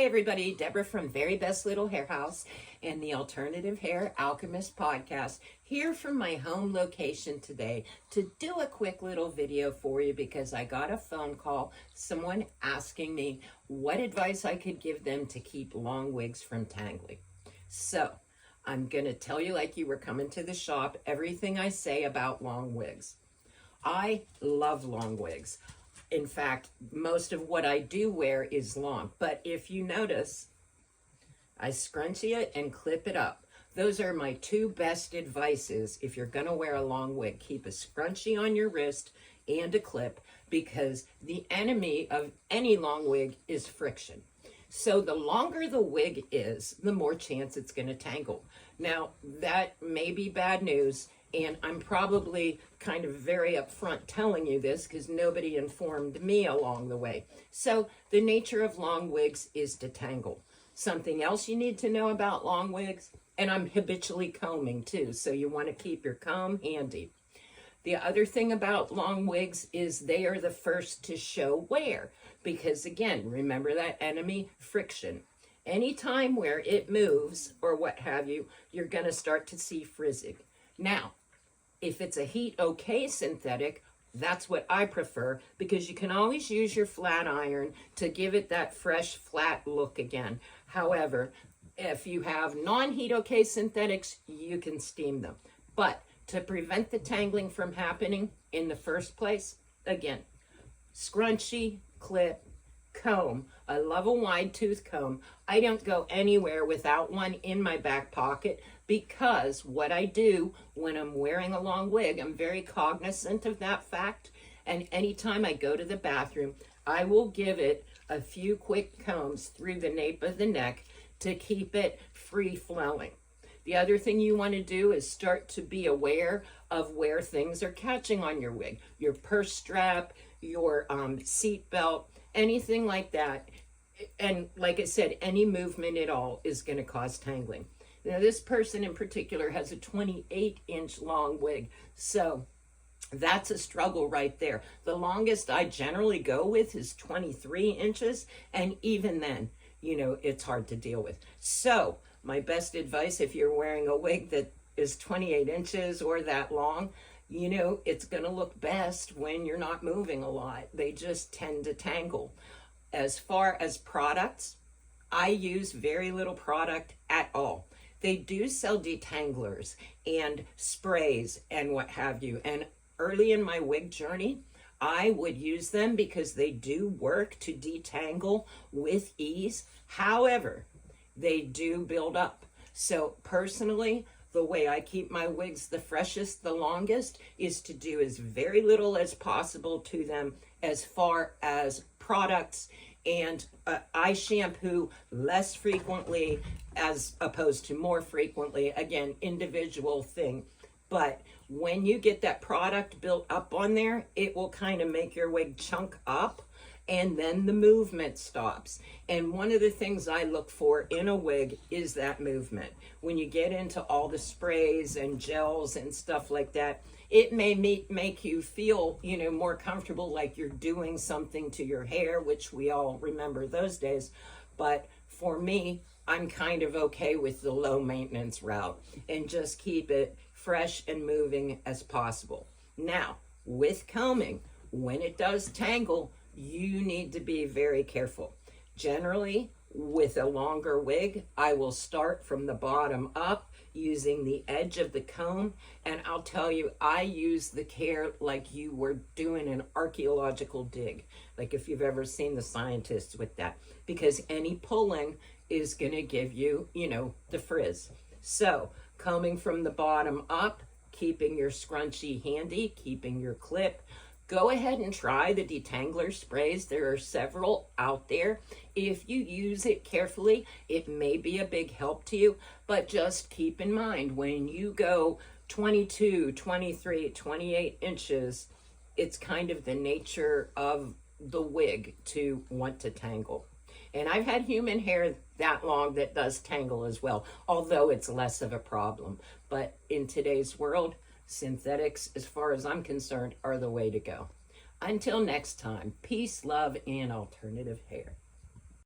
Hi everybody, Deborah from Very Best Little Hair House and the Alternative Hair Alchemist podcast, here from my home location today to do a quick little video for you because I got a phone call, someone asking me what advice I could give them to keep long wigs from tangling. So I'm going to tell you, like you were coming to the shop, everything I say about long wigs. I love long wigs. In fact, most of what I do wear is long, but if you notice, I scrunchie it and clip it up. Those are my two best advices if you're gonna wear a long wig. Keep a scrunchie on your wrist and a clip, because the enemy of any long wig is friction. So the longer the wig is, the more chance it's gonna tangle. Now, that may be bad news, and I'm probably kind of very upfront telling you this because nobody informed me along the way. So the nature of long wigs is to tangle. Something else you need to know about long wigs, and I'm habitually combing too, so you want to keep your comb handy. The other thing about long wigs is they are the first to show wear, because again, remember that enemy, friction. Anytime where it moves or what have you, you're going to start to see frizzing. Now, if it's a heat okay synthetic, that's what I prefer, because you can always use your flat iron to give it that fresh flat look again. However, if you have non-heat okay synthetics, you can steam them. But to prevent the tangling from happening in the first place, again, scrunchie, clip, comb. I love a wide tooth comb. I don't go anywhere without one in my back pocket, because what I do when I'm wearing a long wig, I'm very cognizant of that fact. And anytime I go to the bathroom, I will give it a few quick combs through the nape of the neck to keep it free flowing. The other thing you want to do is start to be aware of where things are catching on your wig. Your purse strap, your seat belt, anything like that. And like I said, any movement at all is going to cause tangling. Now, this person in particular has a 28-inch long wig, so that's a struggle right there. The longest I generally go with is 23 inches, and even then, you know, it's hard to deal with. So my best advice, if you're wearing a wig that is 28 inches or that long, you know, it's going to look best when you're not moving a lot. They just tend to tangle. As far as products, I use very little product at all. They do sell detanglers and sprays and what have you. And early in my wig journey, I would use them because they do work to detangle with ease. However, they do build up. So personally, the way I keep my wigs the freshest, the longest, is to do as very little as possible to them as far as products, and I shampoo less frequently as opposed to more frequently. Again, individual thing. But when you get that product built up on there, it will kind of make your wig chunk up, and then the movement stops. And one of the things I look for in a wig is that movement. When you get into all the sprays and gels and stuff like that, it may make you feel, you know, more comfortable, like you're doing something to your hair, which we all remember those days. But for me, I'm kind of okay with the low maintenance route and just keep it fresh and moving as possible. Now, with combing, when it does tangle, you need to be very careful. Generally, with a longer wig, I will start from the bottom up using the edge of the comb, and I'll tell you, I use the care like you were doing an archaeological dig, like if you've ever seen the scientists with that, because any pulling is going to give you, you know, the frizz. So combing from the bottom up, keeping your scrunchie handy, keeping your clip. Go ahead and try the detangler sprays. There are several out there. If you use it carefully, it may be a big help to you, but just keep in mind, when you go 22, 23, 28 inches, it's kind of the nature of the wig to want to tangle. And I've had human hair that long that does tangle as well, although it's less of a problem. But in today's world, synthetics, as far as I'm concerned, are the way to go. Until next time, peace, love, and alternative hair.